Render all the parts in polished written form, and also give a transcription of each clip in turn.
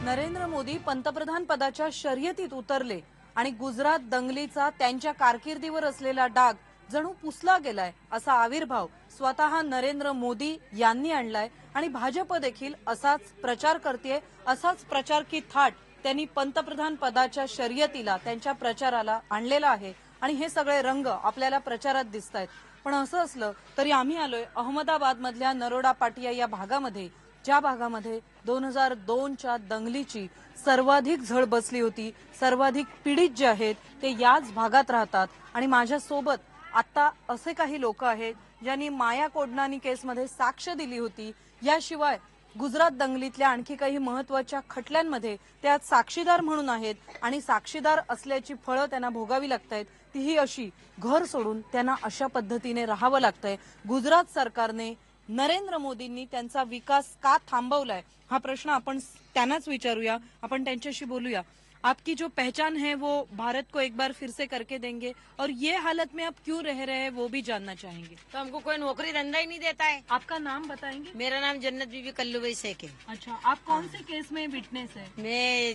नरेंद्र मोदी पंतप्रधान पदाच्या शर्यतीत उतरले आणि गुजरात दंगलीचा त्यांच्या कारकिर्दीवर असलेला डाग जणू पुसला गेलाय असा आविर्भाव स्वतः नरेंद्र मोदी यांनी आणलाय आणि भाजप देखील असाच प्रचार करतेय। असाच प्रचार की थाट त्यांनी पंतप्रधान पदाच्या शर्यतीला त्यांच्या प्रचाराला आणलेला आहे आणि हे सगळे रंग आपल्याला प्रचारात दिसतायत। पण असं असलं तरी आम्ही आलोय अहमदाबाद मधल्या नरोडा पाटिया या भागामध्ये, ज्या भागामध्ये 2002च्या दंगलीची सर्वाधिक झळ बसली होती। सर्वाधिक पीडित जे आहेत ते याच भागात राहतात आणि माझ्या सोबत आता असे काही लोक आहेत ज्यांनी माया कोडनानी केसमध्ये साक्ष दिली होती। याशिवाय गुजरात दंगलीतल्या आणखी काही महत्त्वाच्या खटल्यांमध्ये ते आज साक्षीदार म्हणून आहेत आणि साक्षीदार असल्याची फळं त्यांना भोगावी लागतायत, तीही अशी घर सोडून त्यांना अशा पद्धतीने राहावं लागतंय। गुजरात सरकारने नरेंद्र मोदींनी त्यांचा विकास का थांबवलाय हा प्रश्न आपण त्यांनाच विचारूया। आपण त्यांच्याशी बोलूया। आपकी जो पहचान है वो भारत को एक बार फिर से करके देंगे और ये हालत में आप क्यों रह रहे हैं वो भी जानना चाहेंगे। तो हमको कोई नौकरी धंधा ही नहीं देता है। आपका नाम बताएंगे। मेरा नाम जन्नत बीबी कल्लूबाई शेख है। अच्छा, आप कौन से केस में विटनेस है। मैं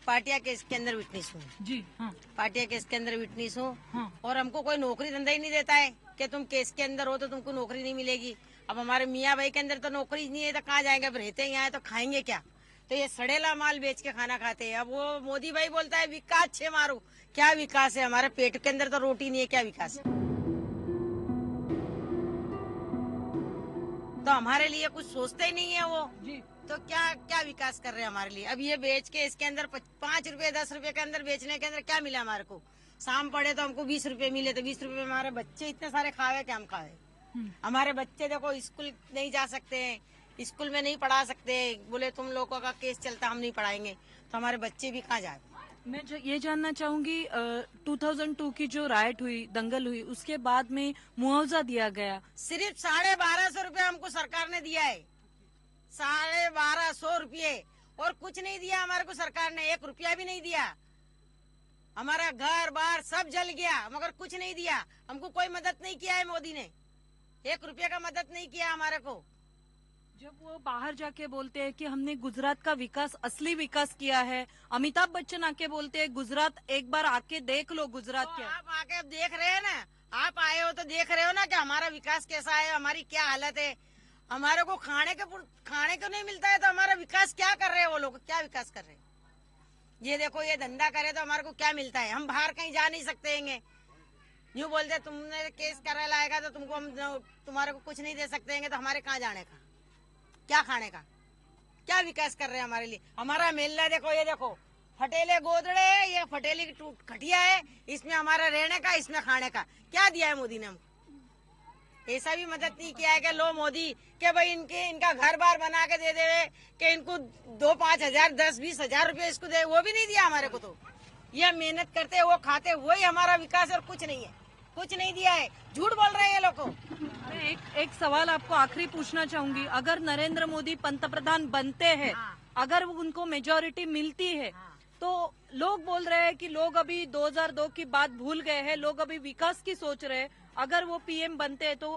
पाटिया केस के अंदर विटनेस हूँ। जी हाँ। पाटिया केस के अंदर विटनेस हूँ। हाँ। और हमको कोई नौकरी धंधा ही नहीं देता है कि तुम केस के अंदर हो तो तुमको नौकरी नहीं मिलेगी। अब हमारे मियाँ भाई के अंदर तो नौकरी नहीं है तो कहाँ जाएंगे, अब रहते यहाँ है तो खाएंगे क्या। तो ये सड़ेला माल बेच के खाना खाते हैं। अब वो मोदी भाई बोलता है विकास छे मारो, क्या विकास है, हमारे पेट के अंदर तो रोटी नहीं है, क्या विकास है। तो हमारे लिए कुछ सोचते ही नहीं है वो जी। तो क्या क्या विकास कर रहे हैं हमारे लिए। अब ये बेच के इसके अंदर 5 रुपए 10 रुपए के अंदर बेचने के अंदर क्या मिला हमारे को। शाम पड़े तो हमको 20 रुपए मिले, तो 20 रुपए में हमारे बच्चे इतने सारे खावे कि हम खावे। हमारे बच्चे देखो स्कूल नहीं जा सकते हैं, स्कूल में नहीं पढ़ा सकते, बोले तुम लोगों का केस चलता हम नहीं पढ़ाएंगे, तो हमारे बच्चे भी कहाँ जाए। मैं ये जानना चाहूंगी 2002 की जो राइट हुई, दंगल हुई, उसके बाद में मुआवजा दिया गया। सिर्फ 1250 रुपए हमको सरकार ने दिया है। 1250 रुपये और कुछ नहीं दिया हमारे को सरकार ने, 1 रुपया भी नहीं दिया। हमारा घर बार सब जल गया मगर कुछ नहीं दिया हमको, कोई मदद नहीं किया है मोदी ने, 1 रुपये का मदद नहीं किया हमारे को। जब वो बाहर जाके बोलते हैं कि हमने गुजरात का विकास, असली विकास किया है, अमिताभ बच्चन आके बोलते हैं गुजरात एक बार आके देख लो गुजरात क्या। आप आके देख रहे हैं ना, आप आए हो तो देख रहे हो ना कि हमारा विकास कैसा है, हमारी क्या हालत है। हमारे को खाने को नहीं मिलता है तो हमारा विकास क्या कर रहे हैं वो लोग, क्या विकास कर रहे हैं। ये देखो ये धंधा करे तो हमारे को क्या मिलता है, हम बाहर कहीं जा नहीं सकते हैं। यूँ बोलते तुमने केस करा लाएगा तो तुमको हम तुम्हारे को कुछ नहीं दे सकते हैं, तो हमारे कहाँ जाने का, क्या खाने का, क्या विकास कर रहे हैं हमारे लिए। हमारा मेला देखो, ये देखो फटेले गोदड़े, ये फटेली की खटिया है, इसमें हमारा रहने का, इसमें खाने का, क्या दिया है मोदी ने हमको। ऐसा भी मदद नहीं किया है कि लो मोदी के भाई इनका घर बार बना के दे दे, कि इनको 2-5 हजार 10-20 हजार रुपये इसको दे, वो भी नहीं दिया हमारे को। तो ये मेहनत करते वो खाते, वही हमारा विकास और कुछ नहीं है, कुछ नहीं दिया है। झूठ बोल रहे हैं ये लोग। मैं एक सवाल आपको आखिरी पूछना चाहूंगी। अगर नरेंद्र मोदी पंतप्रधान बनते हैं, अगर उनको मेजॉरिटी मिलती है, तो लोग बोल रहे हैं कि लोग अभी 2002 की बात भूल गए हैं, लोग अभी विकास की सोच रहे हैं। अगर वो पीएम बनते हैं तो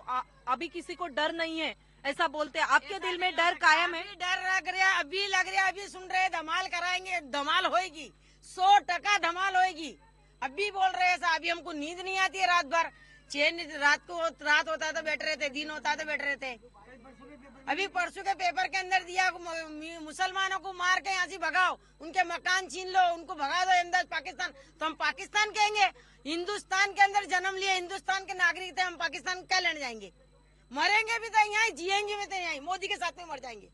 अभी किसी को डर नहीं है, ऐसा बोलते हैं। आपके दिल में डर कायम है। डर लग रहा, अभी लग रहा, अभी सुन रहे धमाल कराएंगे, धमाल होगी, 100% धमाल होगी। अभी बोल रहे हैं, अभी हमको नींद नहीं आती है रात भर, चैन रात होता है तो बैठ रहे थे, दिन होता है तो बैठ रहे थे। अभी परसों के पेपर के अंदर दिया मुसलमानों को मार के यहाँ से भगाओ, उनके मकान छीन लो, उनको भगा दो अंदर पाकिस्तान। तो हम पाकिस्तान कहेंगे, हिंदुस्तान के अंदर जन्म लिए, हिंदुस्तान के नागरिक थे, हम पाकिस्तान क्या लेने जाएंगे। मरेंगे भी तो यहाँ, जिएंगे भी तो यहाँ, मोदी के साथ में मर जाएंगे।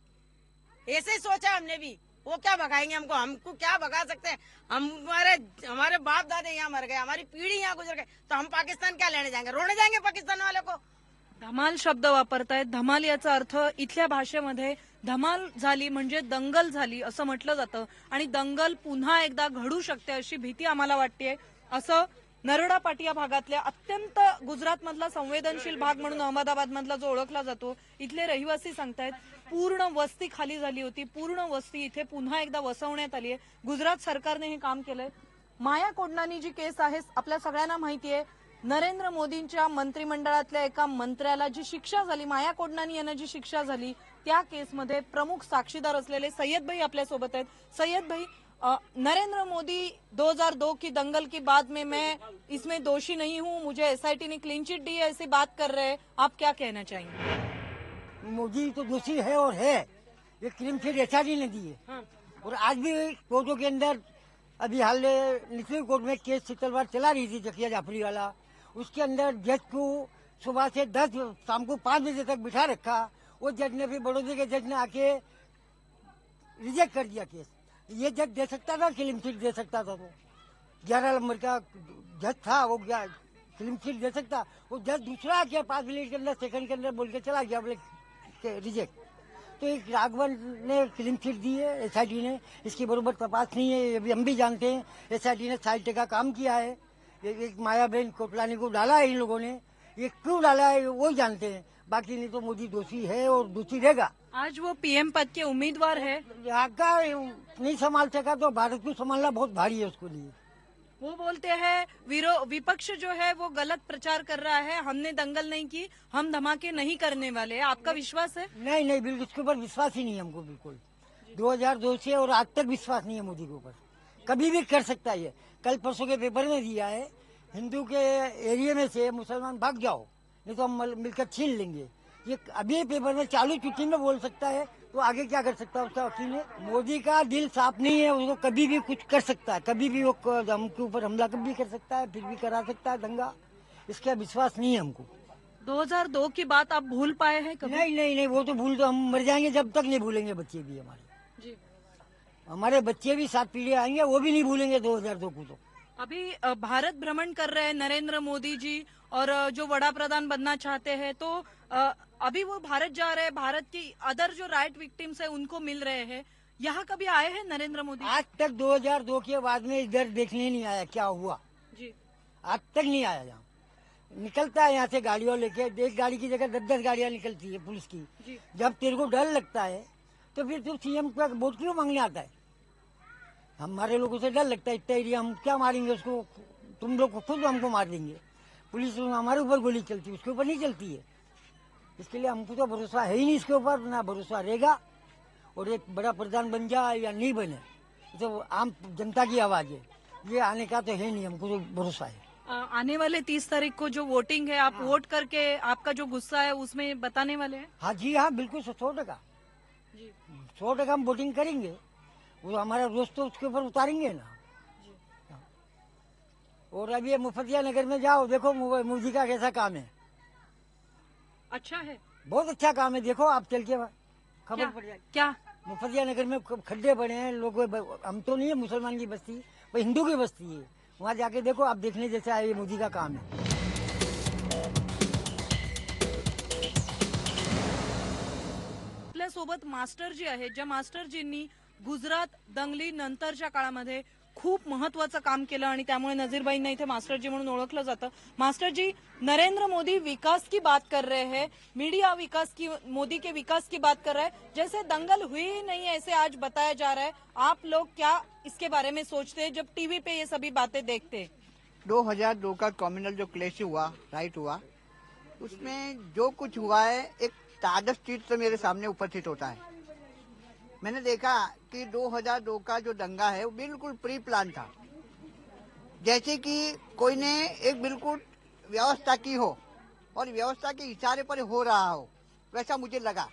ऐसे ही सोचा हमने भी, वो क्या भगाएंगे हमको क्या भगा सकते हैं। हमारे बाप दादे यहाँ मर गए, हमारी पीढ़ी यहाँ गुजर गई, तो हम पाकिस्तान क्या लेने जाएंगे, रोने जाएंगे पाकिस्तान वाले को। धमाल शब्द वापरतायत। धमाल याचा अर्थ इथल्या भाषेमध्ये धमाल झाली म्हणजे दंगल झाली असं म्हटलं जातं आणि दंगल पुन्हा एकदा घडू शकते अशी भीती आम्हाला वाटते, असं नरोडा पाटिया भागातल्या अत्यंत गुजरात मधला संवेदनशील भाग म्हणून अहमदाबाद मधला जो ओळखला जातो इथले रहिवासी सांगतायत। पूर्ण वस्ती खाली झाली होती, पूर्ण वस्ती इथे पुन्हा एकदा वसवण्यात आली आहे। गुजरात सरकारने हे काम केलंय। माया कोडनानी जी केस आहे आपल्या सगळ्यांना माहिती आहे, नरेंद्र मोदींच्या मंत्रिमंडळातल्या एका मंत्र्याला जी शिक्षा झाली, माया कोडनानी यांना जी शिक्षा झाली त्या केसमध्ये प्रमुख साक्षीदार असलेले सय्यद भाई आपल्यासोबत आहेत. सय्यद भाई, नरेंद्र मोदी 2002 की दंगल की बाद में मैं इसमें दोषी नहीं हूं, मुझे एसआईटी ने क्लीन चिट दी है, ऐसी बात कर रहे हैं, आप क्या कहना चाहेंगे? मोदी तो दोषी है और है, ये क्लीन चिट एसआईटी ने दी है। हाँ। और आज भी कोर्टों के अंदर अभी हाल निचली कोर्ट में केस शुक्रवार चला रही थी जकिया जाफरी वाला, उसके अंदर जज को सुबह से 10 शाम को 5 बजे तक बिठा रखा। वो जज ने फिर बड़ौदे के जज ने आके रिजेक्ट कर दिया केस। ये जज दे सकता था, क्लीन चिट दे सकता था। तो 11 नंबर का जज था, वो क्लीन चिट दे सकता। वो जज दूसरा क्या 5 मिनट के अंदर सेकंड के अंदर बोल के चला गया, बोले रिजेक्ट। तो एक राघवन ने क्लीन चिट दी है एसआईटी ने, इसकी बरोबर तपास नहीं है, ये भी हम भी जानते हैं। एसआईटी ने 60 का काम किया है, एक मायाबेन कोटलानी को डाला है इन लोगों ने, ये क्यों डाला है वो जानते हैं। बाकी नहीं तो मोदी दोषी है और दोषी रहेगा। आज वो पीएम पद के उम्मीदवार है, यहाँ का नहीं संभाल सका तो भारत को संभालना बहुत भारी है उसके लिए। वो बोलते हैं विपक्ष जो है वो गलत प्रचार कर रहा है, हमने दंगल नहीं की, हम धमाके नहीं करने वाले। आपका विश्वास है? नहीं, बिल्कुल उसके ऊपर विश्वास ही नहीं है हमको, बिल्कुल 2002 से और आज तक विश्वास नहीं है मोदी के ऊपर। कभी भी कर सकता है ये। कल परसों के पेपर में दिया है, हिंदू के एरिया में से मुसलमान भाग जाओ, नहीं तो हम मिलकर छीन लेंगे। ये अभी पेपर में चालू चिट्ठी में बोल सकता है, तो आगे क्या कर सकता है उसका वकील है। मोदी का दिल साफ नहीं है, उसको कभी भी कुछ कर सकता है, कभी भी वो हमके ऊपर हमला कभी भी कर सकता है, फिर भी करा सकता है दंगा। इसका विश्वास नहीं है हमको। 2002 की बात आप भूल पाए हैं कभी? नहीं, वो तो भूल तो हम मर जाएंगे, जब तक नहीं भूलेंगे। बच्चे भी हमारे बच्चे भी 7 पीढ़ी आएंगे, वो भी नहीं भूलेंगे 2002 को। तो अभी भारत भ्रमण कर रहे हैं नरेंद्र मोदी जी, और जो वड़ा प्रधान बनना चाहते हैं, तो अभी वो भारत जा रहे हैं, भारत की अदर जो राइट विक्टिम्स है उनको मिल रहे हैं। यहाँ कभी आए हैं नरेंद्र मोदी? आज तक 2002 के बाद में इधर देखने नहीं आया क्या हुआ जी। आज तक नहीं आया। यहाँ निकलता है यहाँ से गाड़ियों लेके, एक गाड़ी की जगह 10-10 गाड़ियाँ निकलती है पुलिस की जी। जब तेरे को डर लगता है तो फिर तू सीएम का वोट क्यों मांगने आता है? हमारे लोगों से डर लगता है, इतना एरिया हम क्या मारेंगे उसको, तुम लोग को खुद हमको मार देंगे। पुलिस हमारे ऊपर गोली चलती है, उसके ऊपर नहीं चलती है। इसके लिए हमको तो भरोसा है ही नहीं इसके ऊपर, ना भरोसा रहेगा। और एक बड़ा प्रधान बन जाए या नहीं बने, तो आम जनता की आवाज है, ये आने का तो है नहीं, हमको तो भरोसा है। आने वाले 30 तारीख को जो वोटिंग है, आप वोट करके आपका जो गुस्सा है उसमें बताने वाले हैं? हाँ जी, हाँ बिल्कुल 100%। 100% हम वोटिंग करेंगे, वो हमारा रोज तो उसके ऊपर उतारेंगे ना। और अभी ये मुफतिया नगर में जाओ, देखो मोदी का कैसा काम है। अच्छा है, बहुत अच्छा काम है, देखो आप चल के खबर क्या? पड़ जाएगी। क्या मुफतिया नगर में खड्डे पड़े हैं, लोग हम तो नहीं है मुसलमान की बस्ती, वो हिंदू की बस्ती है। वहाँ जाके देखो आप, देखने जैसा ये मोदी का काम है। आपल्यासोबत मास्टरजी आहे, ज्या मास्टरजींनी गुजरात दंगली नंतरच्या काळामध्ये खूप महत्वाचं काम केलं आणि त्यामुळे नजीरबाईंना इथे मास्टरजी म्हणून ओळखलं जातं। मास्टरजी, नरेंद्र मोदी विकास की बात कर रहे हैं, मीडिया विकास की, मोदी के विकास की बात कर रहा है, जैसे दंगल हुई ही नहीं ऐसे आज बताया जा रहा है। आप लोग क्या इसके बारे में सोचते हैं जब टीवी पे ये सभी बातें देखते हैं? 2002 का कम्युनल जो क्लैश हुआ, राइट हुआ, उसमें जो कुछ हुआ है एक ताजा चीज तो मेरे सामने उपस्थित होता है। मैंने देखा कि 2002 का जो दंगा है वो बिल्कुल प्री प्लान था, जैसे कि कोई ने एक बिल्कुल व्यवस्था की हो और व्यवस्था के इशारे पर हो रहा हो, वैसा मुझे लगा।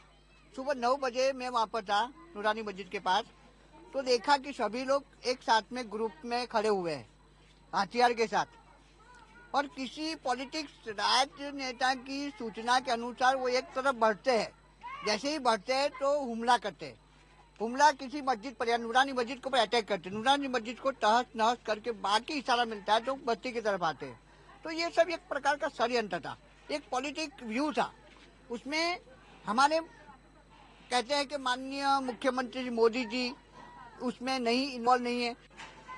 सुबह 9 बजे मैं वहाँ पर था नूरानी मस्जिद के पास, तो देखा कि सभी लोग एक साथ में ग्रुप में खड़े हुए हैं हथियार के साथ, और किसी पॉलिटिक्स राजनेता की सूचना के अनुसार वो एक तरफ बढ़ते हैं। जैसे ही बढ़ते हैं तो हमला करते हैं, हमला किसी मस्जिद पर या नूरानी मस्जिद के ऊपर अटैक करते हैं, नूरानी मस्जिद को तहस नहस करके बाकी इशारा मिलता है तो बस्ती की तरफ आते हैं। तो ये सब एक प्रकार का षड्यंत्र था, एक पॉलिटिक व्यू था। उसमें हमारे कहते हैं कि माननीय मुख्यमंत्री मोदी जी उसमें नहीं इन्वॉल्व नहीं है।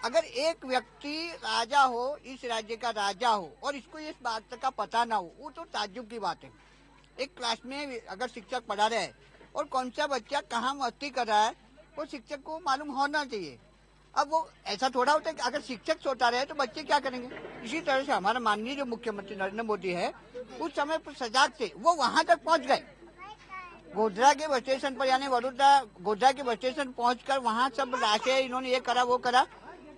अगर एक व्यक्ति राजा हो, इस राज्य का राजा हो, और इसको इस बात का पता ना हो, वो तो ताज्जुब की बात है। एक क्लास में अगर शिक्षक पढ़ा रहे हैं और कौन सा बच्चा कहाँ मस्ती कर रहा है वो शिक्षक को मालूम होना चाहिए। अब वो ऐसा थोड़ा होता है कि अगर शिक्षक सोता रहे तो बच्चे क्या करेंगे। इसी तरह से हमारा माननीय जो मुख्यमंत्री नरेंद्र मोदी है उस समय पर सजाग थे, वो वहां तक पहुंच गए, गोधरा के बस स्टेशन पर यानी वडोदरा गोधरा के बस स्टेशन पहुंचकर वहां सब लाशें इन्होंने ये करा वो करा,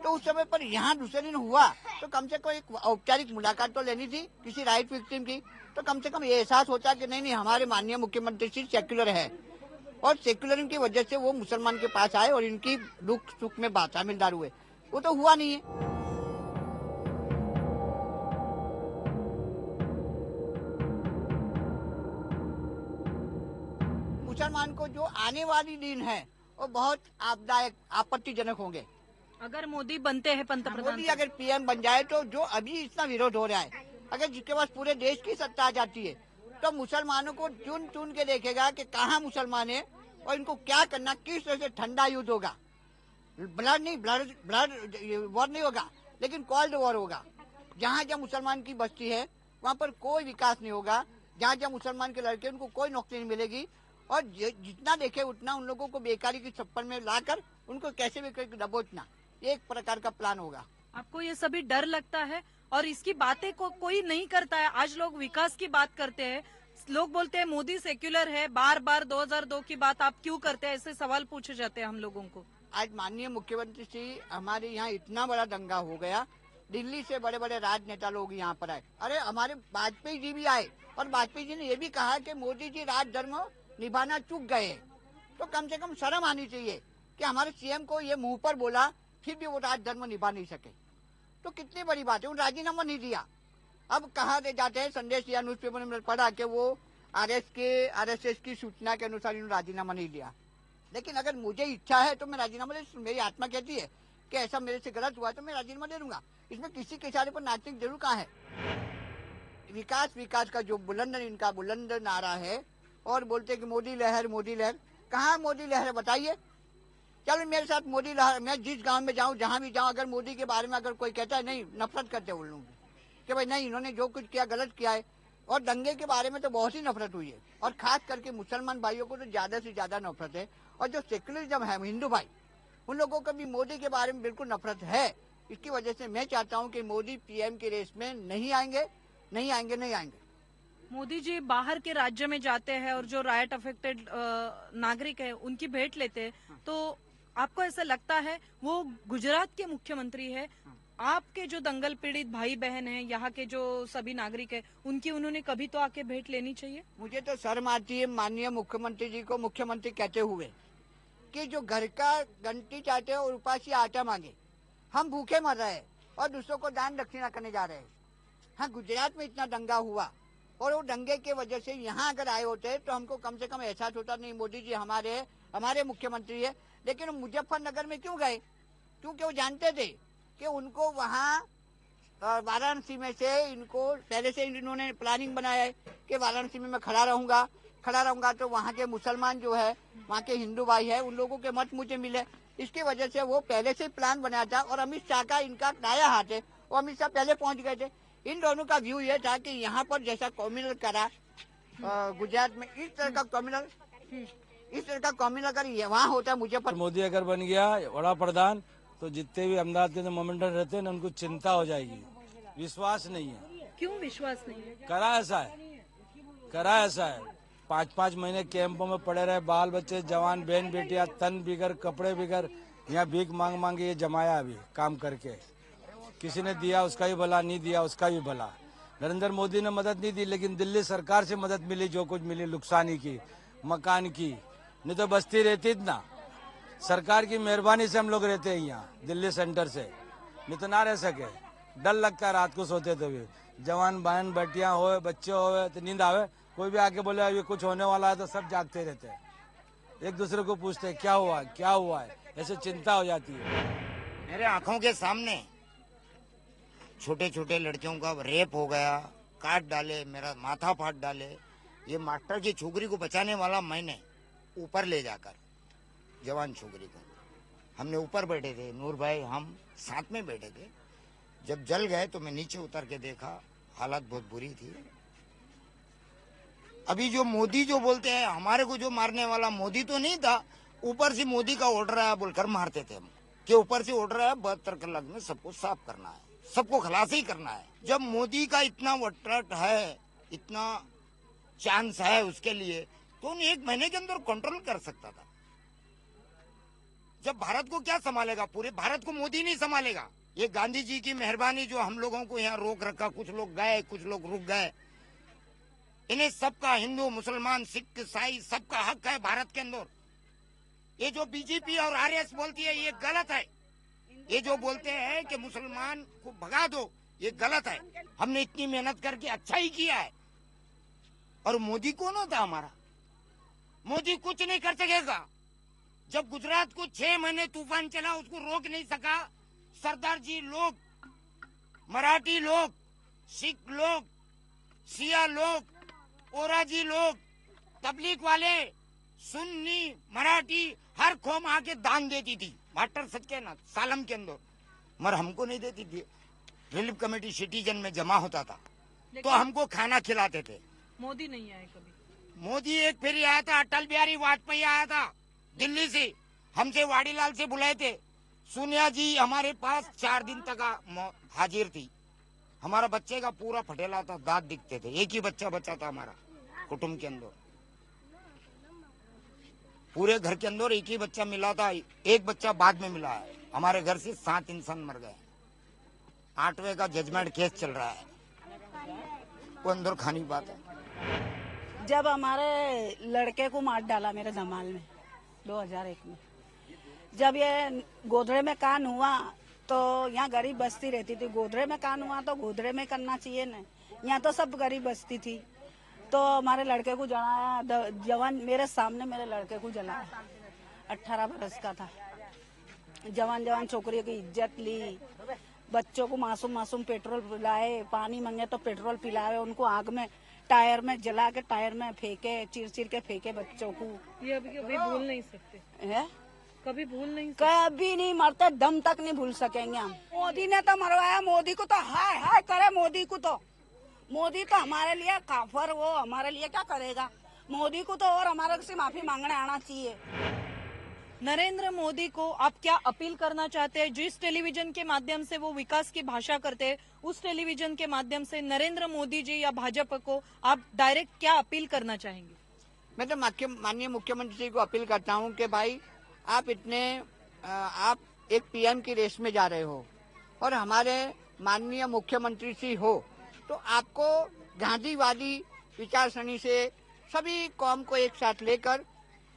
तो उस समय पर यहाँ दूसरे दिन हुआ तो कम से कम एक औपचारिक मुलाकात तो लेनी थी किसी राइट विक्टिम की, तो कम से कम ये एहसास होता कि नहीं हमारे माननीय मुख्यमंत्री श्री सेक्युलर है और सेक्युलर की वजह से वो मुसलमान के पास आए और इनकी दुख सुख में बात शामिलदार हुए, वो तो हुआ नहीं है। मुसलमान को जो आने वाली दिन है वो बहुत आपदायक आपत्तिजनक होंगे। अगर मोदी बनते हैं पंतप्रधान मोदी अगर पीएम बन जाए तो जो अभी इतना विरोध हो रहा है, अगर जिसके पास पूरे देश की सत्ता आ जाती है तो मुसलमानों को चुन चुन के देखेगा कि कहाँ मुसलमान है और इनको क्या करना, किस तरह से ठंडा युद्ध होगा। ब्लड वॉर नहीं होगा लेकिन कोल्ड वॉर होगा। जहाँ जहाँ मुसलमान की बस्ती है वहाँ पर कोई विकास नहीं होगा, जहाँ जहाँ मुसलमान के लड़के उनको कोई नौकरी नहीं मिलेगी और जितना देखे उतना उन लोगों को बेकारी की छप्पर में लाकर उनको कैसे भी करके दबोचना, एक प्रकार का प्लान होगा। आपको ये सभी डर लगता है और इसकी बातें को कोई नहीं करता है। आज लोग विकास की बात करते हैं, लोग बोलते हैं मोदी सेक्युलर है, बार बार 2002 की बात आप क्यों करते हैं, ऐसे सवाल पूछे जाते हैं हम लोगों को। आज माननीय मुख्यमंत्री जी हमारे यहाँ इतना बड़ा दंगा हो गया, दिल्ली से बड़े बड़े राजनेता लोग यहाँ पर आए। अरे हमारे वाजपेयी जी भी आए और वाजपेयी जी ने ये भी कहा कि मोदी जी राजधर्म निभाना चूक गए, तो कम से कम शर्म आनी चाहिए कि हमारे सीएम को ये मुंह पर बोला फिर भी वो राजधर्म निभा नहीं सके, तो कितनी बड़ी बात है। उन राजीनामा नहीं दिया, अब कहा दे जाते हैं संदेश या न्यूज़पेपर में पढ़ा कि वो आरएसएस की सूचना के अनुसार इन्होंने राजीनामा नहीं दिया। लेकिन अगर मुझे इच्छा है तो मैं राजीनामा दे, मेरी आत्मा कहती है कि ऐसा मेरे से गलत हुआ तो मैं राजीनामा दे दूंगा। इसमें किसी के इशारे पर नाचने की जरूर कहाँ है। विकास का जो इनका बुलंद नारा है और बोलते कि मोदी लहर, कहाँ मोदी लहर बताइए। चलो मेरे साथ मोदी लहर, मैं जिस गांव में जाऊं जहां भी जाऊं, अगर मोदी के बारे में अगर कोई कहता है नहीं, नफरत करते हैं उन लोग कि भाई नहीं इन्होंने जो कुछ किया गलत किया है। और दंगे के बारे में तो बहुत ही नफरत हुई है और खास करके मुसलमान भाइयों को तो ज्यादा से ज्यादा नफरत है। और जो सेक्युलरिज्म है हिंदू भाई, उन लोगों को भी मोदी के बारे में बिल्कुल नफरत है। इसकी वजह से मैं चाहता हूँ कि मोदी पीएम की रेस में नहीं आएंगे। मोदी जी बाहर के राज्य में जाते हैं और जो रायट अफेक्टेड नागरिक है उनकी भेंट लेते हैं, तो आपको ऐसा लगता है वो गुजरात के मुख्यमंत्री है, आपके जो दंगल पीड़ित भाई बहन हैं, यहाँ के जो सभी नागरिक हैं, उनकी उन्होंने कभी तो आके भेंट लेनी चाहिए। मुझे तो शर्म आती है माननीय मुख्यमंत्री जी को मुख्यमंत्री कहते हुए कि जो घर का घंटी चाहते हैं और उपासी आटा मांगे। हम भूखे मर रहे हैं और दूसरों को दान दक्षिणा करने जा रहे हैं। हाँ, गुजरात में इतना दंगा हुआ और वो दंगे के वजह से यहाँ अगर आए होते तो हमको कम से कम एहसास होता नहीं मोदी जी हमारे मुख्यमंत्री है। लेकिन मुजफ्फरनगर में क्यों गए? क्योंकि वो जानते थे कि उनको वहाँ वाराणसी में से इनको पहले से इन्होंने प्लानिंग बनाया है कि वाराणसी में मैं खड़ा रहूंगा तो वहाँ के मुसलमान जो है, वहाँ के हिंदू भाई है, उन लोगों के मत मुझे मिले। इसकी वजह से वो पहले से प्लान बनाया था और अमित शाह का इनका दाया हाथ है, वो अमित शाह पहले पहुंच गए थे। इन दोनों का व्यू ये था कि यहाँ पर जैसा कम्युनल करा गुजरात में, इस तरह का कम्युनल अगर वहाँ होता है मुझे मोदी अगर बन गया बड़ा प्रधान तो जितने भी अहमदाबाद के मोमेंटम रहते हैं ना उनको चिंता हो जाएगी। विश्वास नहीं है। क्यों विश्वास नहीं है? करा ऐसा है 5-5 महीने कैंपों में पड़े रहे, बाल बच्चे जवान बहन बेटियां तन बिगर कपड़े बिगर यहाँ भीख मांग ये जमाया अभी काम करके। किसी ने दिया उसका भी भला, नहीं दिया उसका भी भला। नरेंद्र मोदी ने मदद नहीं दी लेकिन दिल्ली सरकार से मदद मिली, जो कुछ मिली नुकसानी की, मकान की, नहीं तो बस्ती रहती ना। सरकार की मेहरबानी से हम लोग रहते हैं यहाँ दिल्ली सेंटर से, नहीं तो ना रह सके। डर लगता है रात को सोते थे भी, जवान बहन बेटियां हो बच्चे हो तो नींद आवे, कोई भी आके बोले अभी कुछ होने वाला है तो सब जागते रहते हैं, एक दूसरे को पूछते हैं क्या हुआ है, ऐसे चिंता हो जाती है। मेरे आंखों के सामने छोटे छोटे लड़कियों का रेप हो गया, काट डाले, मेरा माथा फाड़ डाले। ये मास्टर की छोकरी को बचाने वाला मैंने ऊपर ले जाकर, जवान छोकरी को हमने ऊपर बैठे थे, नूर भाई हम साथ में बैठे थे। जब जल गए तो मैं नीचे उतर के देखा, हालत बहुत बुरी थी। अभी जो मोदी जो बोलते हैं हमारे को जो मारने वाला मोदी तो नहीं था, ऊपर से मोदी का ऑर्डर आया बोलकर मारते थे हम, कि ऊपर से ऑर्डर आया 72 कलाक में सबको साफ करना है, सबको खलासी करना है। जब मोदी का इतना वटरट है, इतना चांस है उसके लिए तो उन्हें 1 महीने के अंदर कंट्रोल कर सकता था। जब भारत को क्या संभालेगा? पूरे भारत को मोदी नहीं संभालेगा। ये गांधी जी की मेहरबानी जो हम लोगों को यहाँ रोक रखा, कुछ लोग गए, कुछ लोग रुक गए। इन्हें सबका, हिंदू, मुसलमान, सिख, ईसाई, सबका हक है भारत के अंदर। ये जो बीजेपी और आरएस बोलती है ये गलत है। ये जो बोलते हैं कि मुसलमान को भगा दो, ये गलत है। हमने इतनी मेहनत करके अच्छा ही किया है। और मोदी कौन होता हमारा? मोदी कुछ नहीं कर सकेगा। जब गुजरात को 6 महीने तूफान चला, उसको रोक नहीं सका। सरदार जी लोग, मराठी लोग, सिख लोग, शिया लोग, ओराजी लोग, तबलीग वाले, सुन्नी, मराठी, हर कौम आके दान देती थी वाटर सत्यानाथ सालम के अंदर, मगर हमको नहीं देती थी। रिलीफ कमेटी सिटीजन में जमा होता था तो हमको खाना खिलाते थे। मोदी नहीं आए कभी? मोदी एक फेरी आया था, अटल बिहारी वाजपेयी आया था दिल्ली से, हमसे वाडीलाल से बुलाए थे। सोनिया जी हमारे पास 4 दिन तक हाजिर थी। हमारा बच्चे का पूरा फटेला था, दांत दिखते थे। एक ही बच्चा बचा था हमारा कुटुंब के अंदर, पूरे घर के अंदर एक ही बच्चा मिला था। एक बच्चा बाद में मिला है। हमारे घर से 7 इंसान मर गए। 8वें का जजमेंट केस चल रहा है, वो अंदर खानी बात है। जब हमारे लड़के को मार डाला मेरे धमाल में 2001 में, जब ये गोधरे में कांड हुआ तो यहाँ गरीब बस्ती रहती थी। गोधरे में कांड हुआ तो गोधरे में करना चाहिए ना, यहाँ तो सब गरीब बस्ती थी। तो हमारे लड़के को जलाया, जवान मेरे सामने मेरे लड़के को जलाया। 18 बरस का था। जवान छोकरियों की इज्जत ली। बच्चों को मासूम पेट्रोल पिलाए, पानी मांगे तो पेट्रोल पिलाए, उनको आग में टायर में जला के टायर में फेंके, चिर के फेंके बच्चों को। ये अभी कभी भूल नहीं सकते है? कभी भूल नहीं सकते। कभी नहीं मरते, दम तक नहीं भूल सकेंगे हम। मोदी ने तो मरवाया, मोदी को तो हाय हाय करे। मोदी तो हमारे लिए काफर, वो हमारे लिए क्या करेगा? मोदी को तो और हमारे से माफी मांगने आना चाहिए। नरेंद्र मोदी को आप क्या अपील करना चाहते हैं? जिस टेलीविजन के माध्यम से वो विकास की भाषा करते हैं, उस टेलीविजन के माध्यम से नरेंद्र मोदी जी या भाजपा को आप डायरेक्ट क्या अपील करना चाहेंगे? मैं तो माननीय मुख्यमंत्री जी को अपील करता हूं कि भाई आप एक पीएम की रेस में जा रहे हो और हमारे माननीय मुख्यमंत्री जी हो, तो आपको गांधीवादी विचारसरणी से सभी कौम को एक साथ लेकर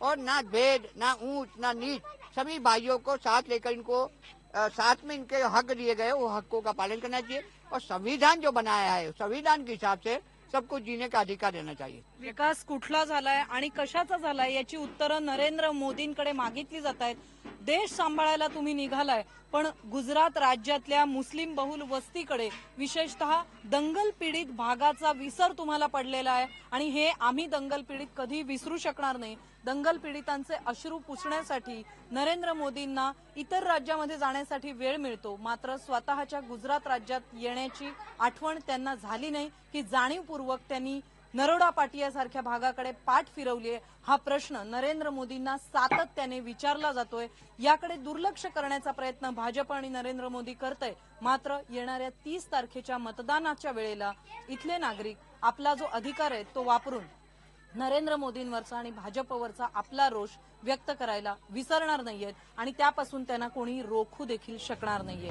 और ना भेद, ना ऊंच, ना नीच, सभी भाइयों को साथ लेकर इनको साथ में इनके हक दिए गए वो हकों का पालन करना चाहिए। और संविधान जो बनाया है, संविधान के हिसाब से सबको जीने का अधिकार देना चाहिए। विकास कुठला झालाय आणि कशाचा झालाय याची उत्तरं नरेंद्र मोदींकडे मागितली जात आहेत। देश सांभाळायला तुम्ही निघालाय, पण गुजरात राज्यातल्या मुस्लिम बहुल वस्तीकडे, विशेषतः दंगल पीडित भागाचा विसर तुम्हाला पडलेला आहे आणि हे आम्ही दंगल पीडित कधी विसरू शकणार नाही। दंगल पीडितांचे अश्रू पुसण्यासाठी नरेंद्र मोदींना इतर राज्यामध्ये जाण्यासाठी वेळ मिळतो, मात्र स्वतःच्या गुजरात राज्यात येण्याची आठवण त्यांना झाली नाही की जाणीवपूर्वक त्यांनी नरोडा पाटियासारख्या भागाकडे पाठ फिरवली आहे। हा प्रश्न नरेंद्र मोदींना सातत्याने विचारला जातोय। याकडे दुर्लक्ष करण्याचा प्रयत्न भाजप आणि नरेंद्र मोदी करतय, मात्र येणाऱ्या 30 तारखेच्या मतदानाच्या वेळेला इथले नागरिक आपला जो अधिकार आहे तो वापरून नरेंद्र मोदींवरचा आणि भाजपवरचा आपला रोष व्यक्त करायला विसरणार नाहीयेत आणि त्यापासून त्यांना कोणी रोखू देखील शकणार नाहीये।